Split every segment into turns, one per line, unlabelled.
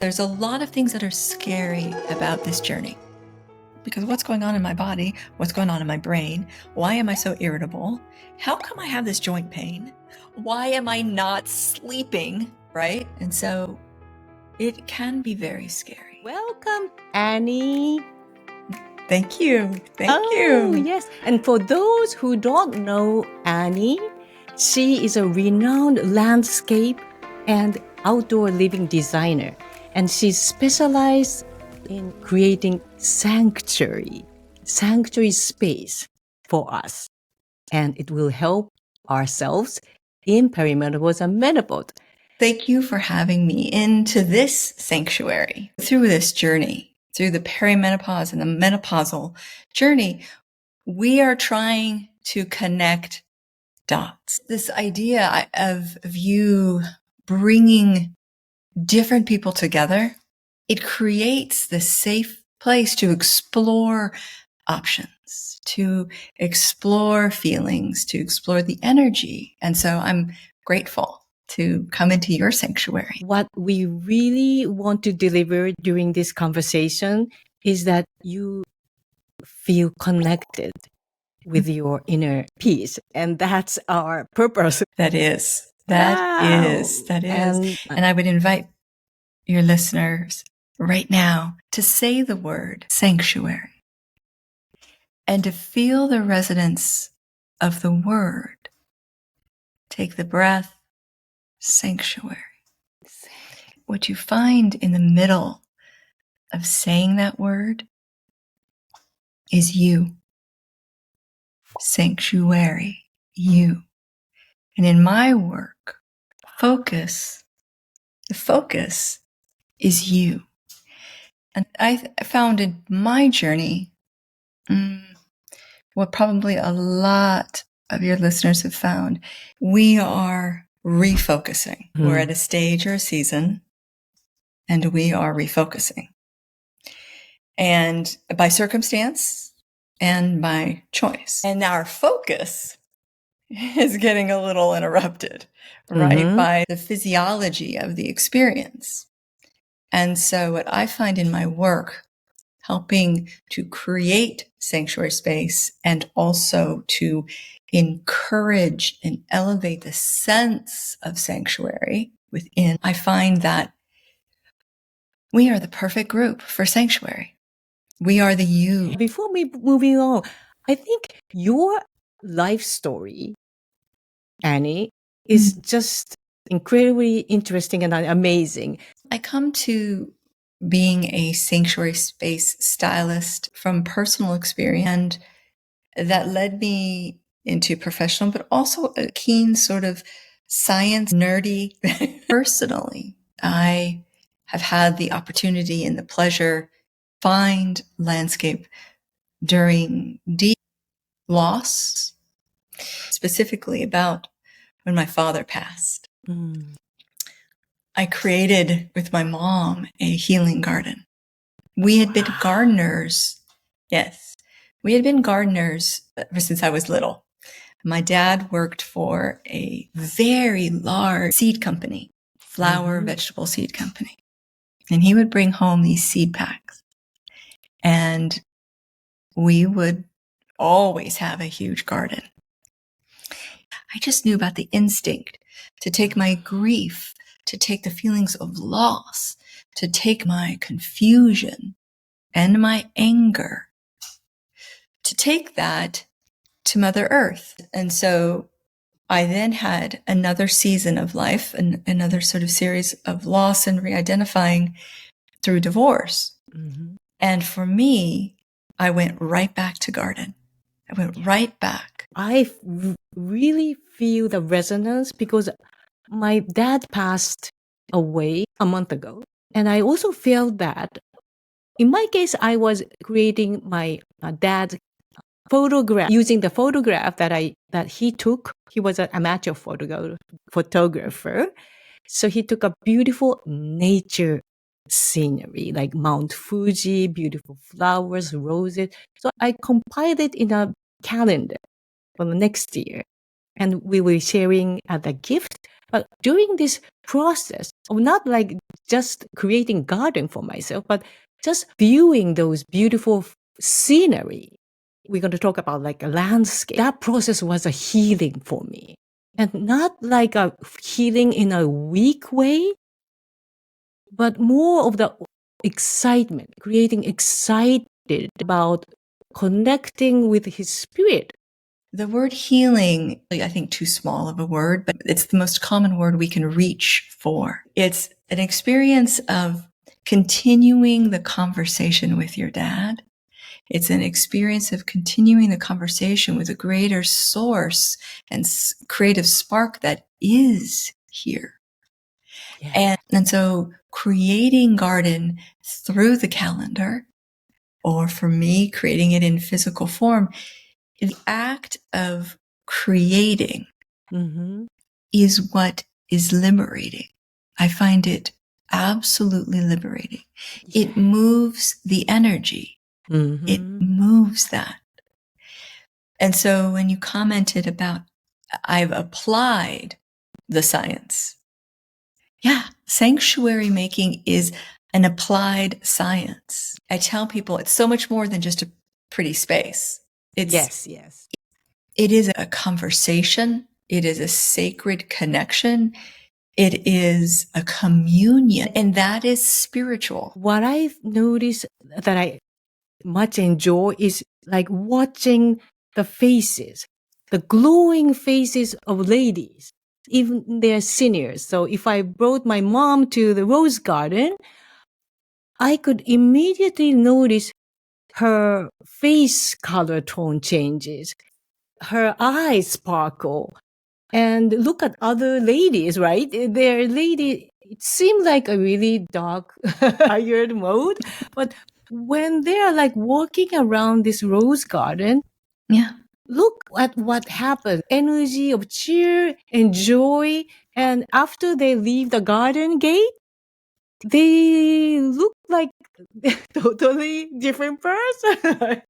There's a lot of things that are scary about this journey. Because what's going on in my body? What's going on in my brain? Why am I so irritable? How come I have this joint pain? Why am I not sleeping? Right? And so it can be very scary.
Welcome, Annie.
Thank you. Thank
Oh,
you.
yes. And for those who don't know Annie, she is a renowned landscape and outdoor living designer. And she specialized in creating sanctuary space for us. And it will help ourselves in perimenopause and menopause.
Thank you for having me into this sanctuary through this journey, through the perimenopause and the menopausal journey. We are trying to connect dots. This idea of you bringing different people together, it creates this safe place to explore options, to explore feelings, to explore the energy. And so I'm grateful to come into your sanctuary.
What we really want to deliver during this conversation is that you feel connected with your inner peace. And that's our purpose.
That is.
And
I would invite your listeners right now to say the word sanctuary and to feel the resonance of the word. Take the breath, sanctuary. What you find in the middle of saying that word is you. Sanctuary, you. And in my work, the focus is you. And I found in my journey, what probably a lot of your listeners have found, we are refocusing. We're at a stage or a season, and we are refocusing. And by circumstance and by choice. And our focus is getting a little interrupted, right? By the physiology of the experience. And so what I find in my work, helping to create sanctuary space and also to encourage and elevate the sense of sanctuary within, I find that we are the perfect group for sanctuary. We are the you.
Before we moving on, I think your life story, Annie, is just incredibly interesting and amazing.
I come to being a sanctuary space stylist from personal experience, and that led me into professional, but also a keen sort of science nerdy. Personally, I have had the opportunity and the pleasure find landscape during deep loss, specifically about when my father passed. I created with my mom a healing garden. We had been gardeners. Yes, we had been gardeners ever since I was little. My dad worked for a very large seed company, flower vegetable seed company. And he would bring home these seed packs. And we would always have a huge garden. I just knew about the instinct to take my grief, to take the feelings of loss, to take my confusion and my anger, to take that to Mother Earth. And so I then had another season of life and another sort of series of loss and re-identifying through divorce. And for me, I went right back to garden. I went right back.
I really feel the resonance because my dad passed away a month ago. And I also felt that in my case, I was creating my dad's photograph using the photograph that he took. He was an amateur photographer. So he took a beautiful nature scenery like Mount Fuji, beautiful flowers, roses. So I compiled it in a calendar for the next year. And we were sharing the gift. But during this process of not like just creating garden for myself, but just viewing those beautiful scenery. We're going to talk about like a landscape. That process was a healing for me. And not like a healing in a weak way, but more of the excitement, creating excited about connecting with his spirit.
The word healing, I think too small of a word, but it's the most common word we can reach for. It's an experience of continuing the conversation with your dad. It's an experience of continuing the conversation with a greater source and creative spark that is here.
Yeah.
And so creating garden through the calendar, or for me, creating it in physical form, the act of creating is what is liberating. I find it absolutely liberating.
Yeah.
It moves the energy. It moves that. And so when you commented about, I've applied the science. Yeah, sanctuary making is an applied science. I tell people it's so much more than just a pretty space.
Yes.
It is a conversation. It is a sacred connection. It is a communion, and that is spiritual.
What I've noticed that I much enjoy is like watching the faces, the glowing faces of ladies, even they're seniors. So if I brought my mom to the rose garden, I could immediately notice her face color tone changes, her eyes sparkle, and look at other ladies, right? Their lady, it seemed like a really dark, tired mode, but when they're like walking around this rose garden,
Yeah.
look at what happened. Energy of cheer and joy. And after they leave the garden gate, they look like a totally different person.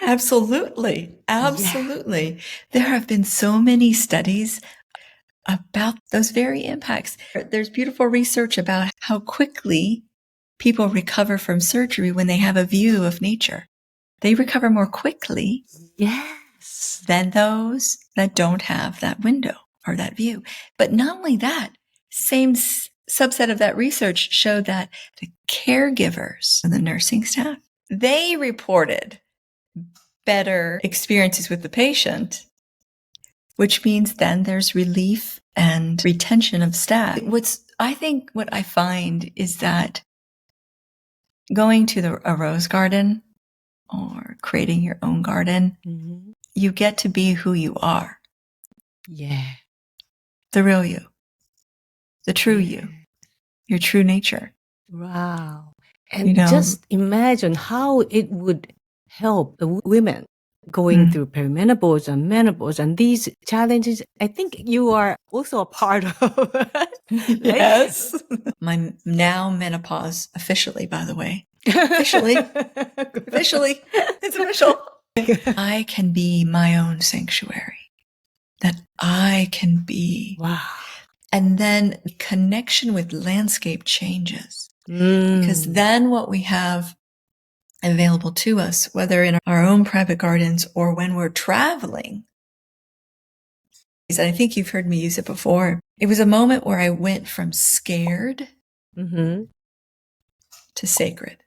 Absolutely. Absolutely. There have been so many studies about those very impacts. There's beautiful research about how quickly people recover from surgery when they have a view of nature. They recover more quickly than those that don't have that window or that view. But not only that, same subset of that research showed that the caregivers and the nursing staff, they reported better experiences with the patient, which means then there's relief and retention of staff. I think what I find is that going to a rose garden or creating your own garden, you get to be who you are.
Yeah.
The real you. The true you. Your true nature.
Wow. And just imagine how it would help the women going through perimenopause and menopause and these challenges. I think you are also a part of. Right?
Yes. My now menopause, officially, by the way. Officially. It's official. I can be my own sanctuary. That I can be.
Wow.
And then connection with landscape changes. Because then what we have available to us, whether in our own private gardens or when we're traveling, I think you've heard me use it before. It was a moment where I went from scared to sacred.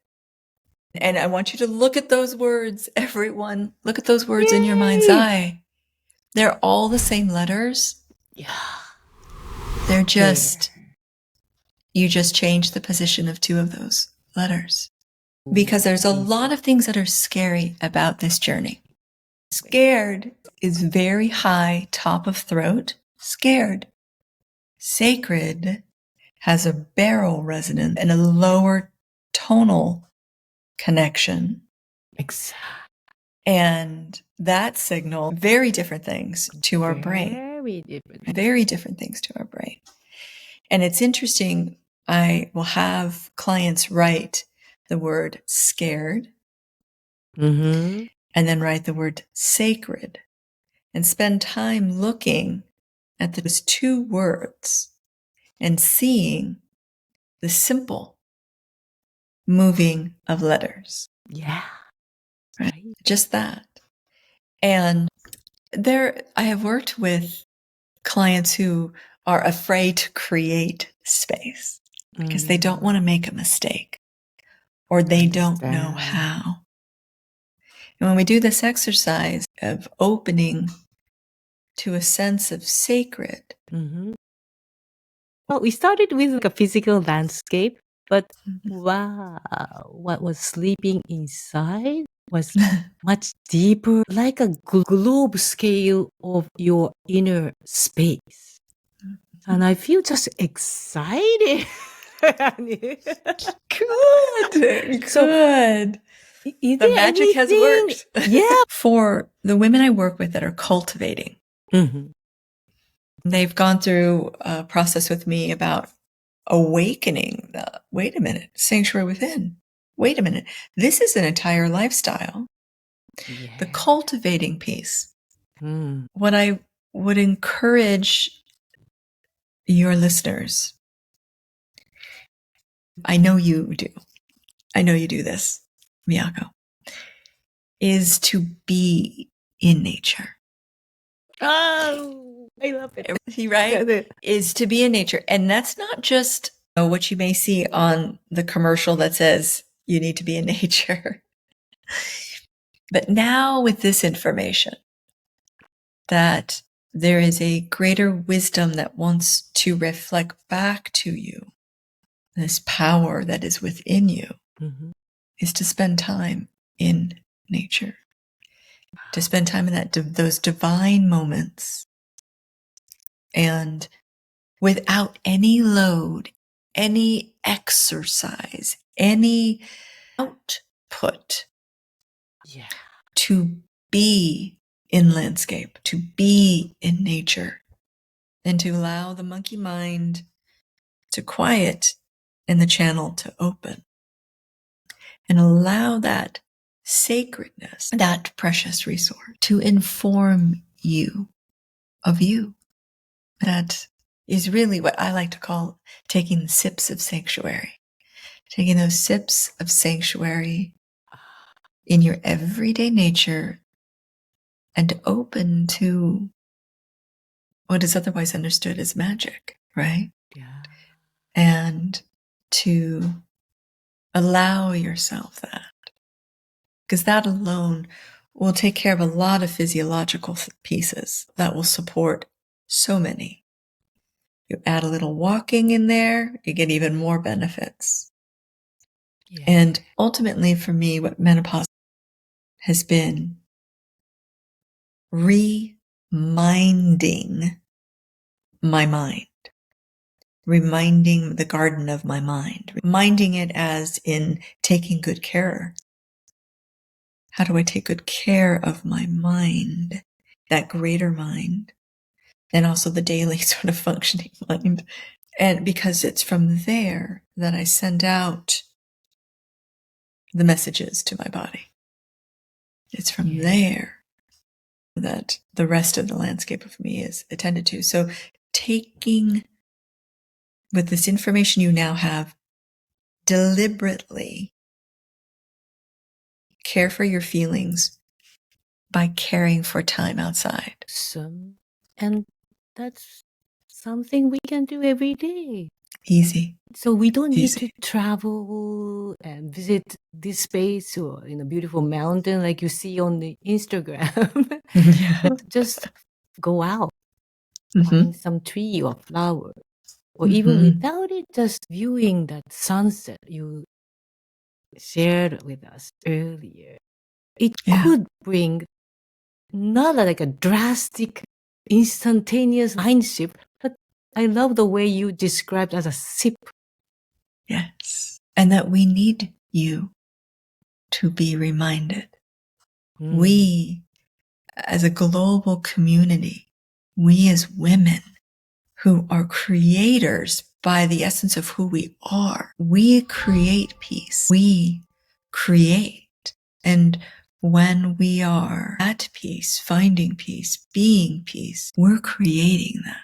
And I want you to look at those words, everyone. Look at those words in your mind's eye. They're all the same letters.
Yeah.
They're just, you just change the position of two of those letters. Because there's a lot of things that are scary about this journey. Scared is very high, top of throat. Scared. Sacred has a barrel resonance and a lower tonal connection.
Exactly.
And that signal very different things to our brain. Very different things to our brain. And it's interesting, I will have clients write the word scared and then write the word sacred and spend time looking at those two words and seeing the simple moving of letters.
Yeah.
Right? Just that. And I have worked with clients who are afraid to create space because they don't want to make a mistake or they don't know how. And when we do this exercise of opening to a sense of sacred.
Well, we started with like a physical landscape, but wow, what was sleeping inside was much deeper, like a globe scale of your inner space. And I feel just excited.
Good.
So,
Good.
Is
The
there
magic has
anything-
worked.
Yeah.
For the women I work with that are cultivating, they've gone through a process with me about awakening wait a minute, sanctuary within. Wait a minute. This is an entire lifestyle.
Yeah.
The cultivating piece. What I would encourage your listeners, I know you do. I know you do this, Miyako, is to be in nature.
Oh, I love it.
Right? Is to be in nature. And that's not just what you may see on the commercial that says you need to be in nature. But now with this information, that there is a greater wisdom that wants to reflect back to you, this power that is within you, is to spend time in nature, to spend time in those divine moments, and without any load, any exercise, any output, to be in landscape, to be in nature, and to allow the monkey mind to quiet and the channel to open, and allow that sacredness, that precious resource, to inform you of you. That is really what I like to call taking sips of sanctuary. Taking those sips of sanctuary in your everyday nature and open to what is otherwise understood as magic, right?
Yeah.
And to allow yourself that. Because that alone will take care of a lot of physiological pieces that will support so many. You add a little walking in there, you get even more benefits. Yeah. And ultimately for me, what menopause has been reminding my mind, reminding the garden of my mind, reminding it as in taking good care. How do I take good care of my mind, that greater mind, and also the daily sort of functioning mind? And because it's from there that I send out the messages to my body. It's from there that the rest of the landscape of me is attended to. So taking, with this information you now have, deliberately care for your feelings by caring for time outside.
And that's something we can do every day.
Easy.
So we don't need to travel and visit this space or in a beautiful mountain like you see on the Instagram. Just go out, find some tree or flower, or even without it, just viewing that sunset you shared with us earlier. It could bring not like a drastic, instantaneous mind shift, but I love the way you described as a sip.
Yes. And that we need you to be reminded. We, as a global community, we as women who are creators by the essence of who we are, we create peace. We create. And when we are at peace, finding peace, being peace, we're creating that.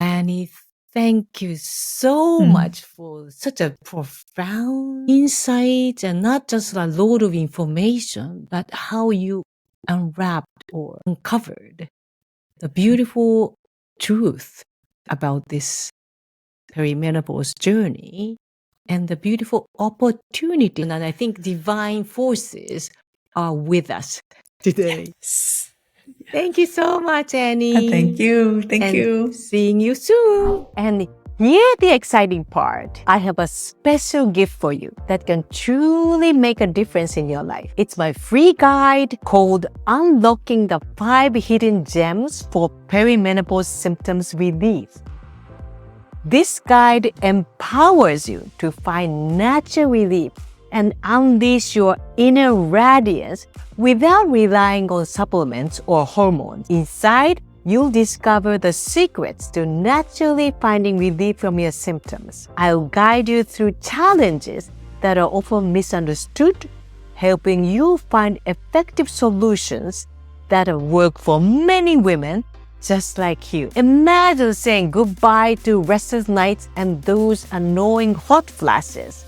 And if Thank you so much for such a profound insight and not just a load of information, but how you unwrapped or uncovered the beautiful truth about this perimenopause journey and the beautiful opportunity. And I think divine forces are with us today. Thank you so much, Annie.
Thank you. Thank
and
you.
Seeing you soon. And here the exciting part. I have a special gift for you that can truly make a difference in your life. It's my free guide called Unlocking the 5 Hidden Gems for Perimenopause Symptoms Relief. This guide empowers you to find natural relief and unleash your inner radiance without relying on supplements or hormones. Inside, you'll discover the secrets to naturally finding relief from your symptoms. I'll guide you through challenges that are often misunderstood, helping you find effective solutions that work for many women just like you. Imagine saying goodbye to restless nights and those annoying hot flashes,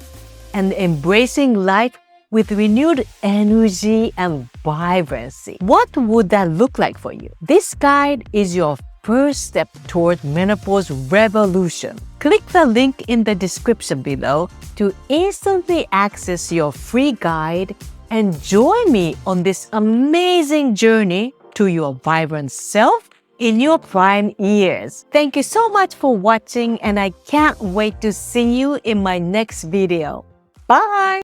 and embracing life with renewed energy and vibrancy. What would that look like for you? This guide is your first step toward menopause revolution. Click the link in the description below to instantly access your free guide and join me on this amazing journey to your vibrant self in your prime years. Thank you so much for watching, and I can't wait to see you in my next video. Bye!